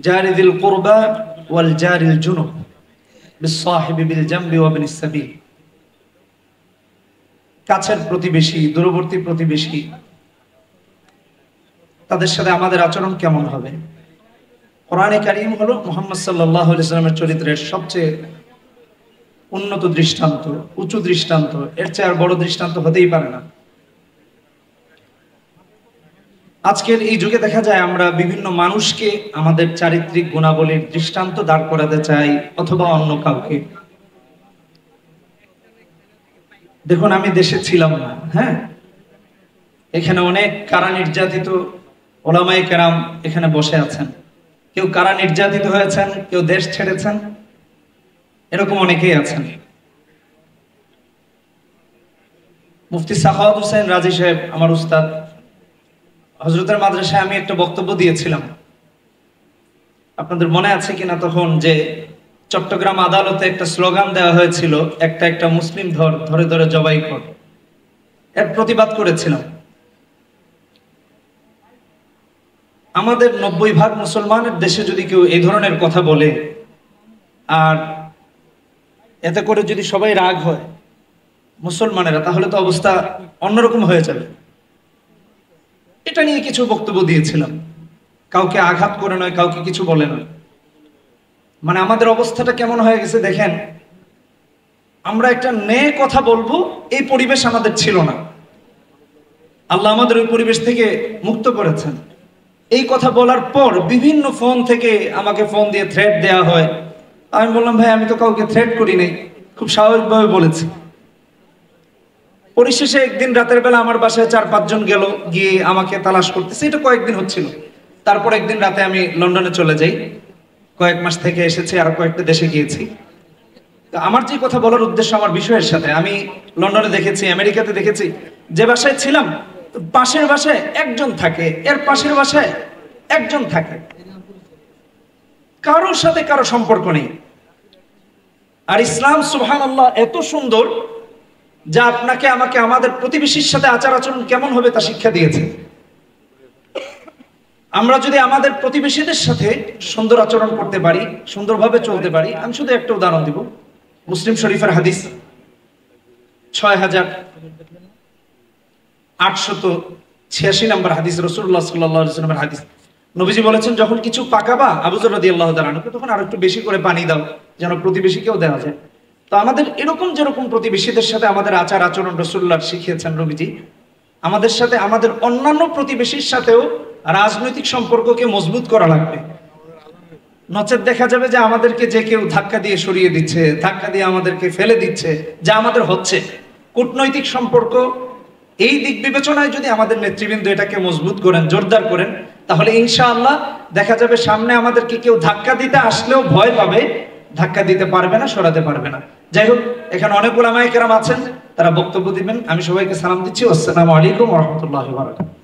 জারিদিল কুরবা ওয়াল জারিল জুনুব বিসসাহিবি বিল জামবি ওয়া বিনিস সাবিল। কাছের প্রতিবেশী, দূরবর্তী প্রতিবেশী, তাদের সাথে আমাদের আচরণ কেমন হবে? কোরআনে কারীম হলো মুহাম্মদ সাল্লাল্লাহু আলাইহি ওয়াসাল্লামের চরিত্রের সবচেয়ে উন্নত দৃষ্টান্ত, উঁচু দৃষ্টান্ত। এর চেয়ে আর বড় দৃষ্টান্ত হতেই পারে না। আজকের এই যুগে দেখা যায় আমরা বিভিন্ন মানুষকে আমাদের চারিত্রিক গুণাবলীর দৃষ্টান্ত দাঁড় করাতে চাই, অথবা অন্য কাউকে। দেখুন, আমি দেশে ছিলাম না, হ্যাঁ, এখানে অনেক কারা নির্যাতিত ওলামায়ে কেরাম এখানে বসে আছেন। কেউ কারা নির্যাতিত হয়েছেন, কেউ দেশ ছেড়েছেন, এরকম অনেকেই আছেন। মুফতি সাখাওয়াত হোসেন রাজি সাহেব, আমার উস্তাদ, হযরতের মাদ্রাসায় আমি একটা বক্তব্য দিয়েছিলাম। আপনাদের মনে আছে কিনা তখন, যে চট্টগ্রাম আদালতে একটা স্লোগান দেওয়া হয়েছিল, একটা একটা মুসলিম ধরে ধরে জবাই কর। এর প্রতিবাদ করেছিলাম। আমাদের 90% মুসলমানের দেশে যদি কেউ এই ধরনের কথা বলে, আর এতে করে যদি সবাই রাগ হয় মুসলমানেরা, তাহলে তো অবস্থা অন্যরকম হয়ে যাবে। এটা নিয়ে কিছু বক্তব্য দিয়েছিলাম। কাউকে আঘাত করে নয়, কাউকে কিছু বলে নয়। মানে আমাদের অবস্থাটা কেমন হয়ে গেছে দেখেন। আমরা একটা ন্যায় কথা বলবো, এই পরিবেশ আমাদের ছিল না। আল্লাহ আমাদের ওই পরিবেশ থেকে মুক্ত করেছেন। এই কথা বলার পর বিভিন্ন ফোন থেকে আমাকে ফোন দিয়ে থ্রেট দেয়া হয়। আমি বললাম, ভাই আমি তো কাউকে থ্রেট করি নাই, খুব স্বাভাবিকভাবে বলেছি। পরিশেষে একদিন রাতের বেলা আমার বাসায় 4-5 জন গেল, গিয়ে আমাকে তালাশ করতেছে। এটা কয়েকদিন হচ্ছিল। তারপর একদিন রাতে আমি লন্ডনে চলে যাই। কয়েক মাস থেকে এসেছি, আরো কয়েকটা দেশে গিয়েছি। আমার যে কথা বলার উদ্দেশ্য আমার বিষয়ের সাথে, আমি লন্ডনে দেখেছি, আমেরিকাতে দেখেছি, যে বাসায় ছিলাম পাশের বাসায় একজন থাকে, এর পাশের বাসায় একজন থাকে, কারোর সাথে কারো সম্পর্ক নেই। আর ইসলাম সুবহানাল্লাহ এত সুন্দর, যা আপনাকে আমাকে আমাদের প্রতিবেশীর সাথে আচার আচরণ কেমন হবে তা শিক্ষা দিয়েছে। আমরা যদি আমাদের প্রতিবেশীদের সাথে সুন্দর আচরণ করতে পারি, সুন্দরভাবে চলতে পারি। আমি শুধু একটা উদাহরণ দিব। মুসলিম শরীফের হাদিস 6886 নম্বর হাদিস, রাসূলুল্লাহ সাল্লাল্লাহু আলাইহি ওয়াসাল্লামের হাদিস। নবীজি বলেছেন, যখন কিছু পাকাবা আবু যর রাদিয়াল্লাহু তাআলা আনহু, তখন আরেকটু বেশি করে পানি দাও, যেন প্রতিবেশীকেও দেওয়া যায়। তো আমাদের এরকম যেরকম প্রতিবেশীদের সাথে আমাদের আচার আচরণ রাসূলুল্লাহ শিখিয়েছেন নবীজি, আমাদের সাথে আমাদের অন্যান্য প্রতিবেশীর সাথেও রাজনৈতিক সম্পর্ককে মজবুত করা লাগবে। নচেত দেখা যাবে যে আমাদেরকে যে কেউ ধাক্কা দিয়ে সরিয়ে দিচ্ছে, ধাক্কা দিয়ে আমাদেরকে ফেলে দিচ্ছে, যা আমাদের হচ্ছে। কূটনৈতিক সম্পর্ক, এই দিক বিবেচনায় যদি আমাদের নেতৃবৃন্দ এটাকে মজবুত করেন, জোরদার করেন, তাহলে ইনশাআল্লাহ দেখা যাবে সামনে আমাদেরকে কেউ ধাক্কা দিতে আসলেও ভয় পাবে, ধাক্কা দিতে পারবে না, সরাতে পারবে না। যাই হোক, এখানে অনেক উলামায়ে কেরাম আছেন, তারা বক্তব্য দিবেন। আমি সবাইকে সালাম দিচ্ছি। আসসালামু আলাইকুম ওয়া রাহমাতুল্লাহি ওয়া বারাকাতুহু।